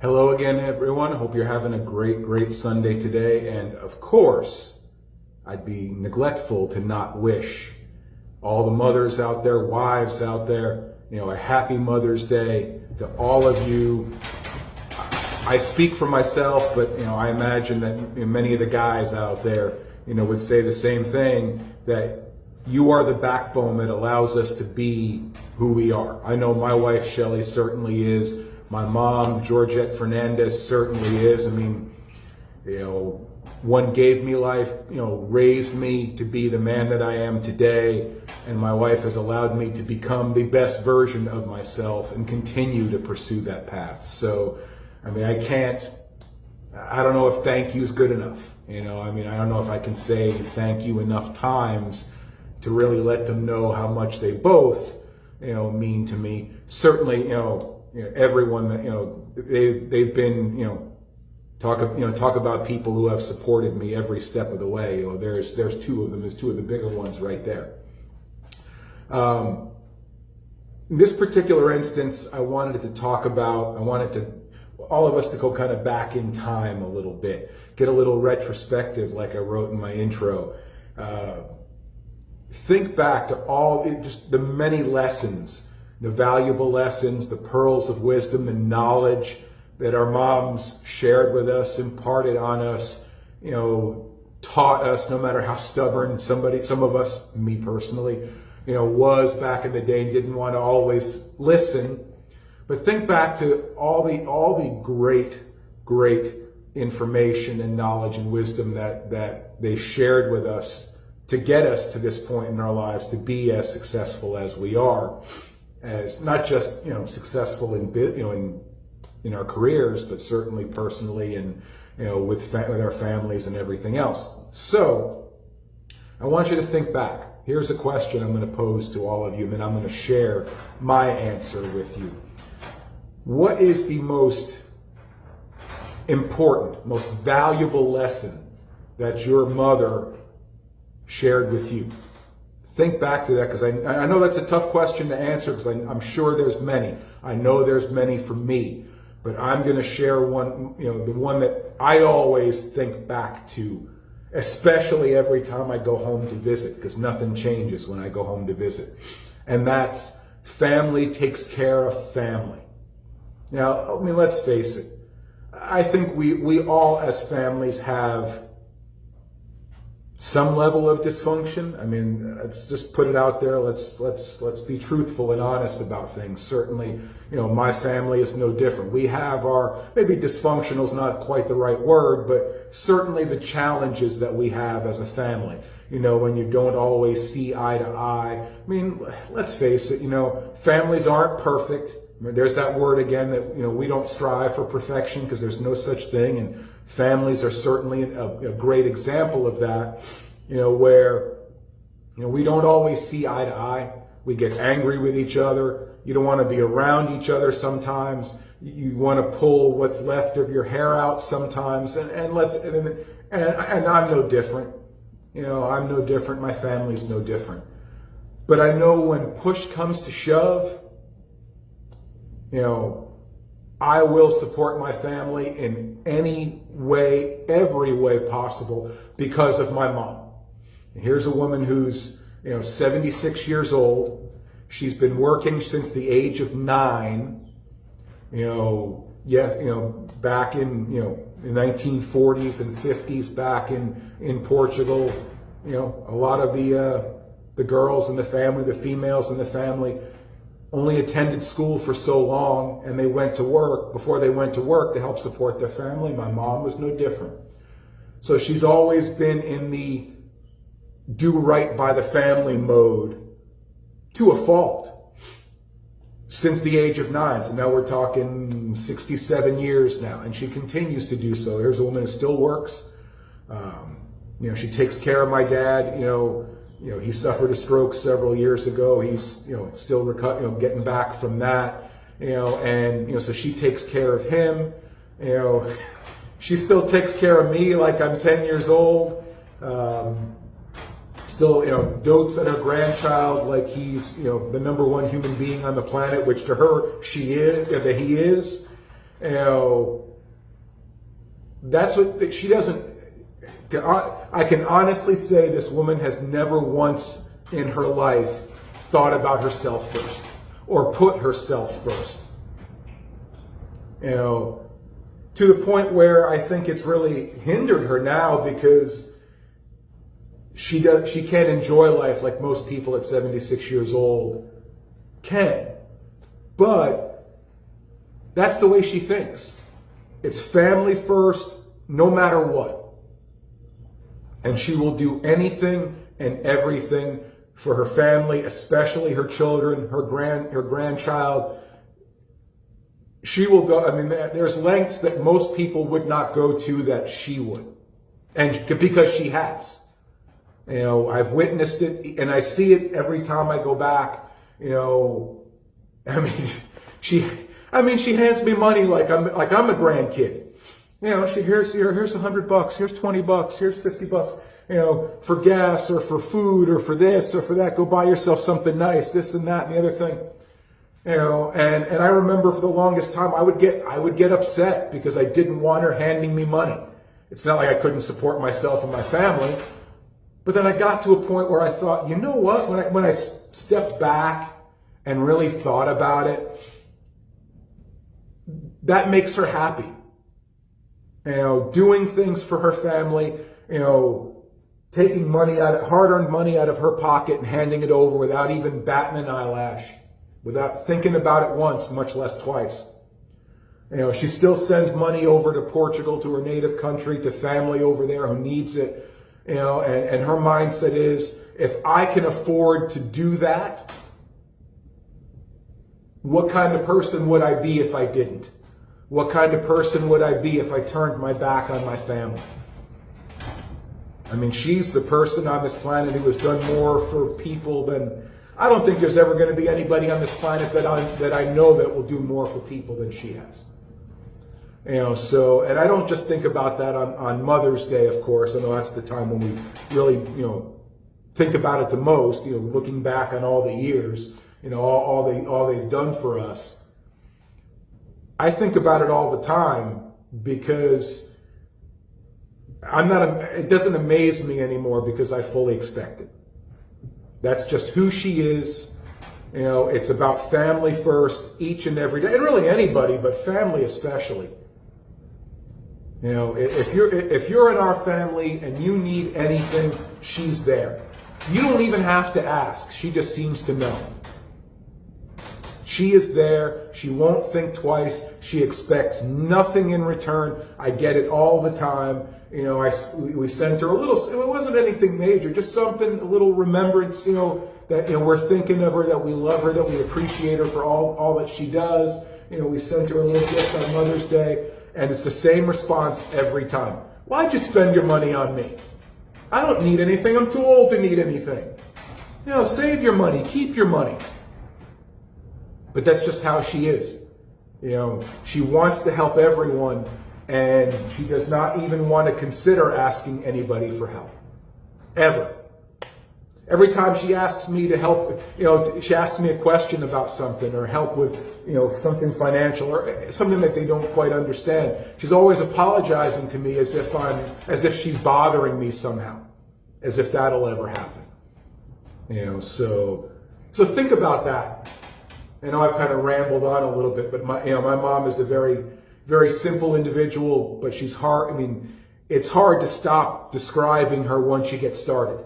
Hello again, everyone. Hope you're having a great Sunday today. And of course, I'd be neglectful to not wish all the mothers out there, wives out there, a happy Mother's Day to all of you. I speak for myself, but I imagine that many of the guys out there, would say the same thing, that you are the backbone that allows us to be who we are. I know my wife, Shelley, certainly is. My mom, Georgette Fernandez, certainly is. I mean, one gave me life, raised me to be the man that I am today, and my wife has allowed me to become the best version of myself and continue to pursue that path. So, I don't know if thank you is good enough. I don't know if I can say thank you enough times to really let them know how much they both, mean to me. Certainly, everyone that they've been talk about people who have supported me every step of the way. There's two of them. There's two of the bigger ones right there. In this particular instance, I wanted all of us to go kind of back in time a little bit, get a little retrospective, like I wrote in my intro. Think back to just the many lessons, the valuable lessons, the pearls of wisdom, the knowledge that our moms shared with us, imparted on us, taught us, no matter how stubborn some of us, me personally, was back in the day and didn't want to always listen. But think back to all the great information and knowledge and wisdom that they shared with us to get us to this point in our lives to be as successful as we are. As not just successful in our careers, but certainly personally and with our families and everything else. So I want you to think back. Here's a question I'm going to pose to all of you, and then I'm going to share my answer with you. What is the most important, most valuable lesson that your mother shared with you? Think back to that, because I know that's a tough question to answer, because I'm sure there's many. I know there's many for me, but I'm going to share one, the one that I always think back to, especially every time I go home to visit, because nothing changes when I go home to visit. And that's family takes care of family. Now, let's face it. I think we all as families have some level of dysfunction. Let's just put it out there. Let's be truthful and honest about things. Certainly, my family is no different. We have maybe dysfunctional is not quite the right word, but certainly the challenges that we have as a family. When you don't always see eye to eye. Let's face it, families aren't perfect. There's that word again that, we don't strive for perfection, because there's no such thing. And families are certainly a great example of that, where, we don't always see eye to eye. We get angry with each other. You don't want to be around each other sometimes. You want to pull what's left of your hair out sometimes. And I'm no different. I'm no different. My family's no different. But I know when push comes to shove, I will support my family in any way, every way possible, because of my mom. Here's a woman who's, 76 years old. She's been working since the age of 9. Back in, the 1940s and 50s, back in Portugal. A lot of the girls in the family, the females in the family, only attended school for so long, and they went to work. Before they went to work to help support their family, my mom was no different. So she's always been in the do right by the family mode to a fault since the age of 9. So now we're talking 67 years now, and she continues to do so. Here's a woman who still works. She takes care of my dad. He suffered a stroke several years ago. He's, still getting back from that, so she takes care of him. She still takes care of me like I'm 10 years old. Still, dotes on her grandchild like he's, the number one human being on the planet, which to her, he is. You know, that's what she doesn't. I can honestly say this woman has never once in her life thought about herself first or put herself first. You know, to the point where I think it's really hindered her now because she can't enjoy life like most people at 76 years old can. But that's the way she thinks. It's family first, no matter what. And she will do anything and everything for her family, especially her children, her grandchild. She will go, I mean, there's lengths that most people would not go to that she would. And because she has. You know, I've witnessed it and I see it every time I go back. You know, I mean, she hands me money like I'm a grandkid. You know, here's $100, here's $20, here's $50, you know, for gas or for food or for this or for that. Go buy yourself something nice, this and that and the other thing. You know, and I remember for the longest time I would get upset because I didn't want her handing me money. It's not like I couldn't support myself and my family. But then I got to a point where I thought, you know what? When I stepped back and really thought about it, that makes her happy. You know, doing things for her family, you know, taking hard-earned money out of her pocket and handing it over without even batting an eyelash, without thinking about it once, much less twice. You know, she still sends money over to Portugal, to her native country, to family over there who needs it. You know, and her mindset is, if I can afford to do that, what kind of person would I be if I didn't? What kind of person would I be if I turned my back on my family? I mean, she's the person on this planet who has done more for people than, I don't think there's ever going to be anybody on this planet that I know that will do more for people than she has. You know, so, and I don't just think about that on Mother's Day, of course. I know that's the time when we really, you know, think about it the most, you know, looking back on all the years, you know, all they've done for us. I think about it all the time because it doesn't amaze me anymore because I fully expect it. That's just who she is. You know, it's about family first each and every day, and really anybody, but family especially. You know, if you're in our family and you need anything, she's there. You don't even have to ask. She just seems to know. She is there. She won't think twice. She expects nothing in return. I get it all the time. You know, we sent her a little, it wasn't anything major, just something, a little remembrance, you know, that, you know, we're thinking of her, that we love her, that we appreciate her for all that she does. You know, we sent her a little gift on Mother's Day, and it's the same response every time. Why'd you spend your money on me? I don't need anything. I'm too old to need anything. You know, save your money, keep your money. But that's just how she is. You know, she wants to help everyone, and she does not even want to consider asking anybody for help. Ever. Every time she asks me to help, you know, she asks me a question about something or help with, you know, something financial or something that they don't quite understand, she's always apologizing to me as if she's bothering me somehow, as if that'll ever happen. You know, so think about that. I know I've kind of rambled on a little bit, but my mom is a very, very simple individual, but she's hard. I mean, it's hard to stop describing her once you get started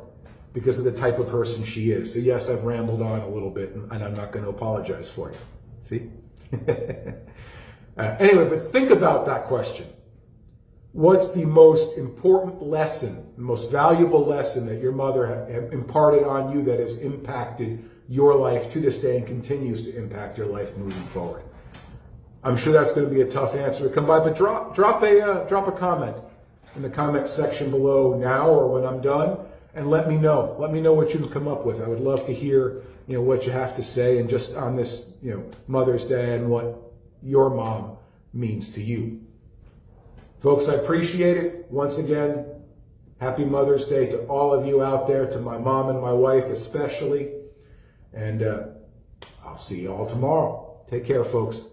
because of the type of person she is. So yes, I've rambled on a little bit, and I'm not going to apologize for you. See? Anyway, but think about that question. What's the most important lesson, the most valuable lesson that your mother imparted on you that has impacted your life to this day and continues to impact your life moving forward? I'm sure that's going to be a tough answer to come by, but drop a comment in the comment section below now or when I'm done, and let me know. Let me know what you can come up with. I would love to hear, you know, what you have to say, and just on this, you know, Mother's Day and what your mom means to you. Folks, I appreciate it. Once again, happy Mother's Day to all of you out there, to my mom and my wife especially. And I'll see you all tomorrow. Take care, folks.